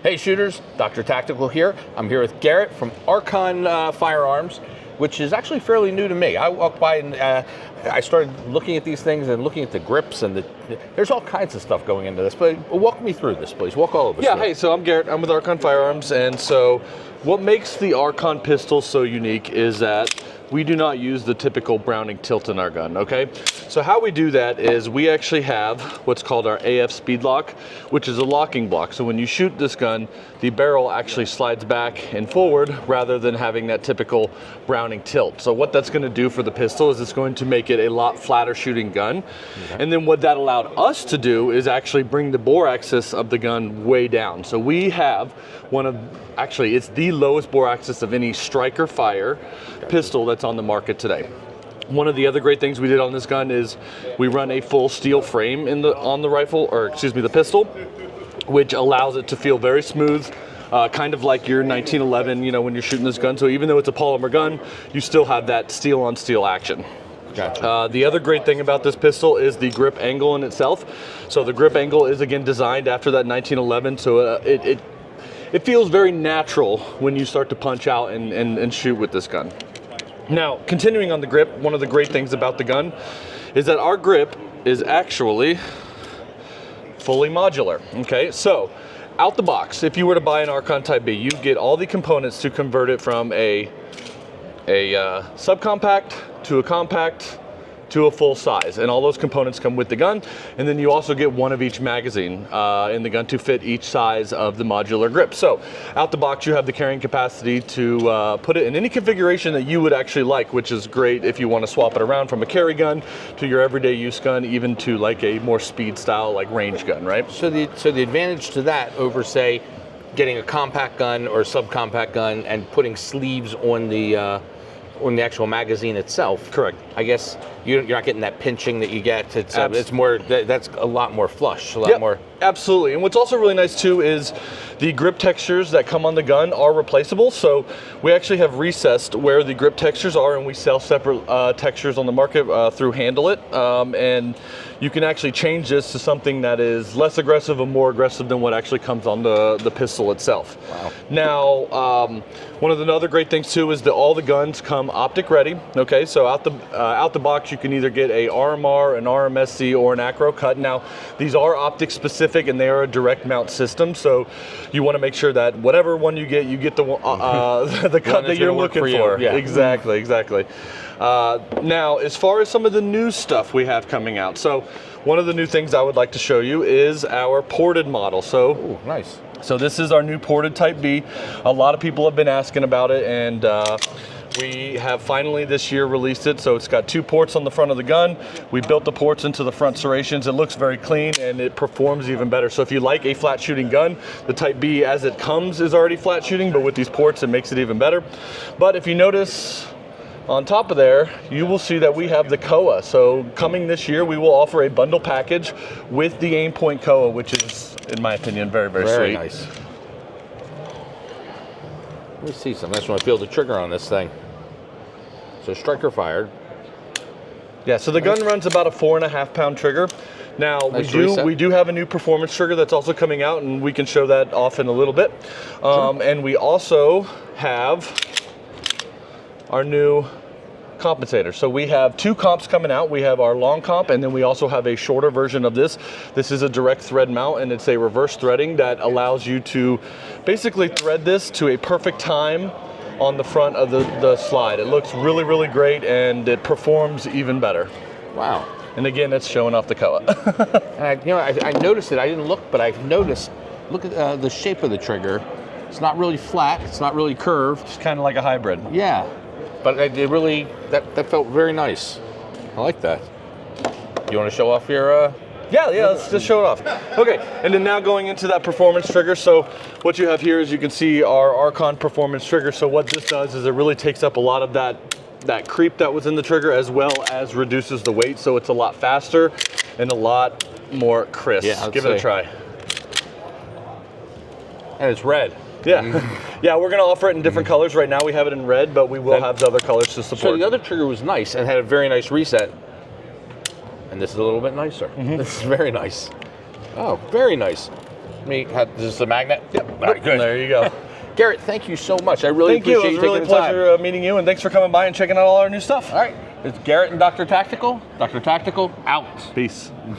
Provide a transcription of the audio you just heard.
Hey shooters, Dr. Tactical here. I'm here with Garrett from Archon Firearms, which is actually fairly new to me. I walked by and I started looking at these things and looking at the grips, and there's all kinds of stuff going into this. But walk me through this, please. Walk all of us through. Hey, so I'm Garrett. I'm with Archon Firearms, and so what makes the Archon pistol so unique is that we do not use the typical Browning tilt in our gun, okay? So how we do that is we actually have what's called our AF speed lock, which is a locking block. So when you shoot this gun, the barrel actually slides back and forward rather than having that typical Browning tilt. So what that's gonna do for the pistol is it's going to make it a lot flatter shooting gun. Okay. And then what that allowed us to do is actually bring the bore axis of the gun way down. So we have it's the lowest bore axis of any striker fire pistol that's on the market today. One of the other great things we did on this gun is we run a full steel frame on the pistol, which allows it to feel very smooth, kind of like your 1911, when you're shooting this gun. So even though it's a polymer gun, you still have that steel on steel action. Gotcha. The other great thing about this pistol is the grip angle in itself. So the grip angle is again designed after that 1911, so it feels very natural when you start to punch out and shoot with this gun. Now, continuing on the grip, one of the great things about the gun is that our grip is actually fully modular, okay? So, out the box, if you were to buy an Archon Type B, you get all the components to convert it from a subcompact to a compact to a full size, and all those components come with the gun. And then you also get one of each magazine in the gun to fit each size of the modular grip. So out the box you have the carrying capacity to put it in any configuration that you would actually like, which is great if you want to swap it around from a carry gun to your everyday use gun, even to like a more speed style like range gun, right? So the advantage to that over, say, getting a compact gun or a subcompact gun and putting sleeves on the actual magazine itself. Correct. I guess you're not getting that pinching that you get. It's more, that's a lot more flush, a lot more. Absolutely. And what's also really nice too is the grip textures that come on the gun are replaceable. So we actually have recessed where the grip textures are, and we sell separate textures on the market through Handle It. And you can actually change this to something that is less aggressive and more aggressive than what actually comes on the pistol itself. Wow. Now, one of the other great things too is that all the guns come Optic ready. Okay, so out the box you can either get a RMR, an RMSC, or an Acro cut. Now, these are Optic specific and they are a direct mount system, so you want to make sure that whatever one you get the cut that you're looking for. Yeah. Exactly. Now, as far as some of the new stuff we have coming out, so one of the new things I would like to show you is our ported model. So, ooh, nice. So this is our new ported Type B. A lot of people have been asking about it, and we have finally this year released it. So it's got 2 ports on the front of the gun. We built the ports into the front serrations. It looks very clean and it performs even better. So if you like a flat shooting gun, the Type B as it comes is already flat shooting, but with these ports it makes it even better. But if you notice on top of there, you will see that we have the Koa. So coming this year, we will offer a bundle package with the Aimpoint Koa, which is, in my opinion, very, very sweet. Very nice. Let me see something. I just want to feel the trigger on this thing. So striker fired. Yeah, so the gun runs about a 4.5 pound trigger. Now nice we do have a new performance trigger that's also coming out, and we can show that off in a little bit. Sure. And we also have our new compensator. So we have 2 comps coming out. We have our long comp, and then we also have a shorter version of this. This is a direct thread mount, and it's a reverse threading that allows you to basically thread this to a perfect time on the front of the slide. It looks really, really great, and it performs even better. Wow. And again, it's showing off the Koa. And I noticed it. I didn't look, but I've noticed, look at the shape of the trigger. It's not really flat. It's not really curved. It's kind of like a hybrid. Yeah. But it really, that felt very nice. I like that. You want to show off your... Yeah, let's just show it off. Okay, and then now going into that performance trigger. So what you have here is you can see our Archon performance trigger. So what this does is it really takes up a lot of that creep that was in the trigger, as well as reduces the weight. So it's a lot faster and a lot more crisp. Yeah, give it a try. And it's red. Yeah, yeah, we're gonna offer it in different colors. Right now we have it in red, but we will have the other colors to support. So the other trigger was nice and had a very nice reset. And this is a little bit nicer. This is very nice. Oh, very nice. me. This is a magnet? Yep. All right, good. There you go. Garrett, thank you so much. I really Thank you. appreciate It was you really taking a the time. pleasure meeting you, and thanks for coming by and checking out all our new stuff. All right, it's Garrett and Dr. Tactical. Dr. Tactical, out. Peace.